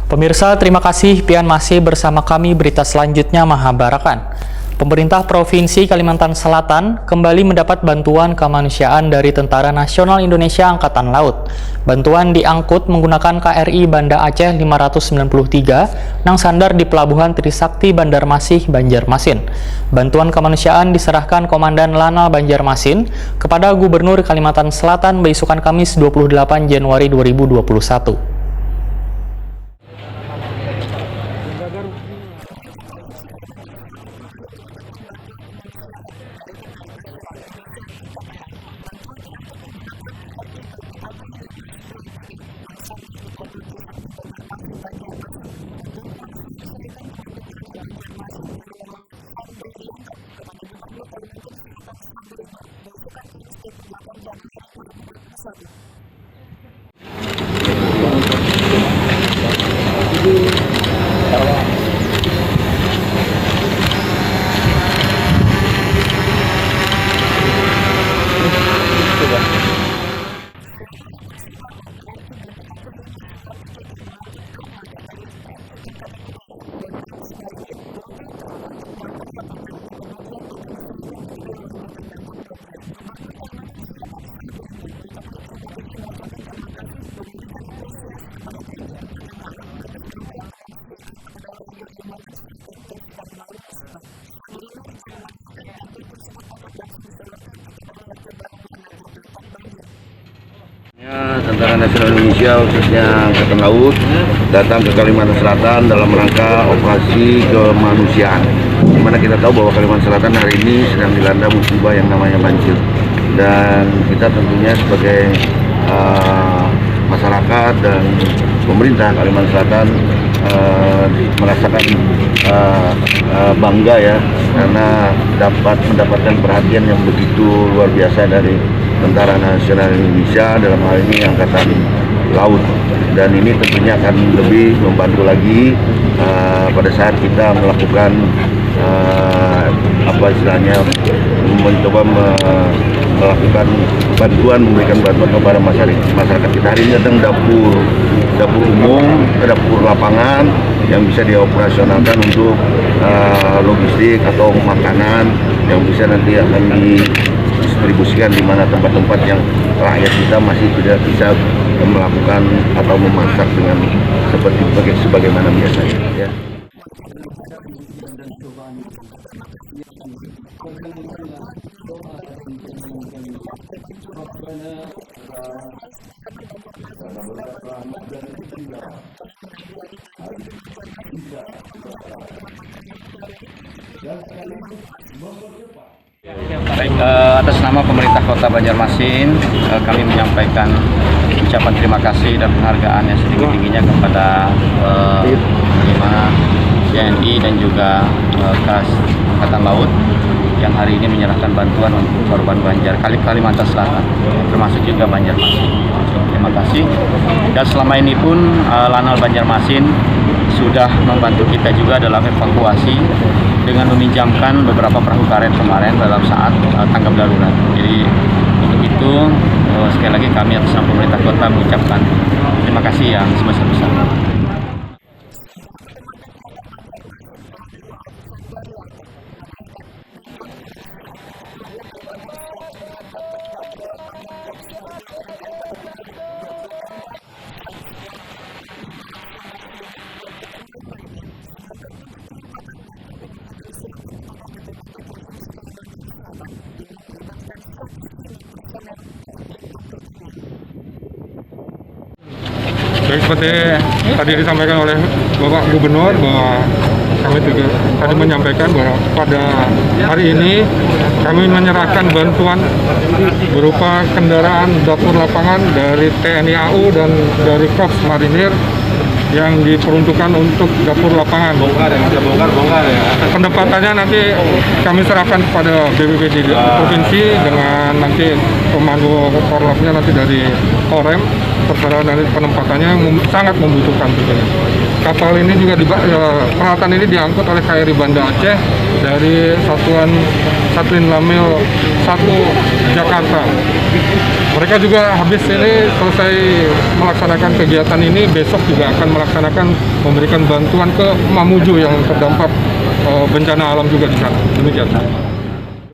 Pemirsa, terima kasih pian masih bersama kami. Berita selanjutnya Mahabarakan. Pemerintah Provinsi Kalimantan Selatan kembali mendapat bantuan kemanusiaan dari Tentara Nasional Indonesia Angkatan Laut. Bantuan diangkut menggunakan KRI Banda Aceh 593 yang sandar di Pelabuhan Trisakti Banjarmasin, Banjarmasin. Bantuan kemanusiaan diserahkan Komandan Lanal Banjarmasin kepada Gubernur Kalimantan Selatan besokan Kamis 28 Januari 2021. Tentara Nasional Indonesia khususnya Angkatan Laut datang ke Kalimantan Selatan dalam rangka operasi kemanusiaan. Di mana kita tahu bahwa Kalimantan Selatan hari ini sedang dilanda musibah yang namanya banjir. Dan kita tentunya sebagai masyarakat dan pemerintah Kalimantan Selatan merasakan bangga ya, karena dapat mendapatkan perhatian yang begitu luar biasa dari Tentara Nasional Indonesia, dalam hal ini Angkatan Laut. Dan ini tentunya akan lebih membantu lagi pada saat kita melakukan mencoba melakukan bantuan, memberikan bantuan kepada masyarakat kita. Hari ini datang dapur umum, dapur lapangan yang bisa dioperasionalkan untuk logistik atau makanan yang bisa nanti akan didistribusikan di mana tempat-tempat yang rakyat kita masih tidak bisa melakukan atau memasak dengan sebagaimana biasanya ya. Baik, atas nama pemerintah Kota Banjarmasin, kami menyampaikan ucapan terima kasih dan penghargaan yang setinggi-tingginya kepada TNI dan juga KAS Angkatan Laut yang hari ini menyerahkan bantuan untuk korban banjir Kalimantan Selatan, termasuk juga Banjarmasin. Terima kasih. Dan selama ini pun Lanal Banjarmasin sudah membantu kita juga dalam evakuasi dengan meminjamkan beberapa perahu karet kemarin dalam saat tanggap darurat. Jadi untuk itu sekali lagi kami atas nama pemerintah kota mengucapkan terima kasih yang sebesar-besarnya. Baik, seperti tadi disampaikan oleh Bapak Gubernur bahwa kami juga tadi menyampaikan bahwa pada hari ini kami menyerahkan bantuan berupa kendaraan dapur lapangan dari TNI AU dan dari Korps Marinir yang diperuntukkan untuk dapur lapangan. Bongkar ya. Pendapatannya nanti kami serahkan kepada BPBD provinsi dengan nanti pemandu korlapnya nanti dari Korem. Perkara dari penempatannya sangat membutuhkan tentunya. Kapal ini juga peralatan ini diangkut oleh KRI Banda Aceh dari Satuan Satlin Lamil 1 Jakarta. Mereka juga habis ini selesai melaksanakan kegiatan ini, besok juga akan melaksanakan memberikan bantuan ke Mamuju yang terdampak bencana alam juga di sana. Demikian.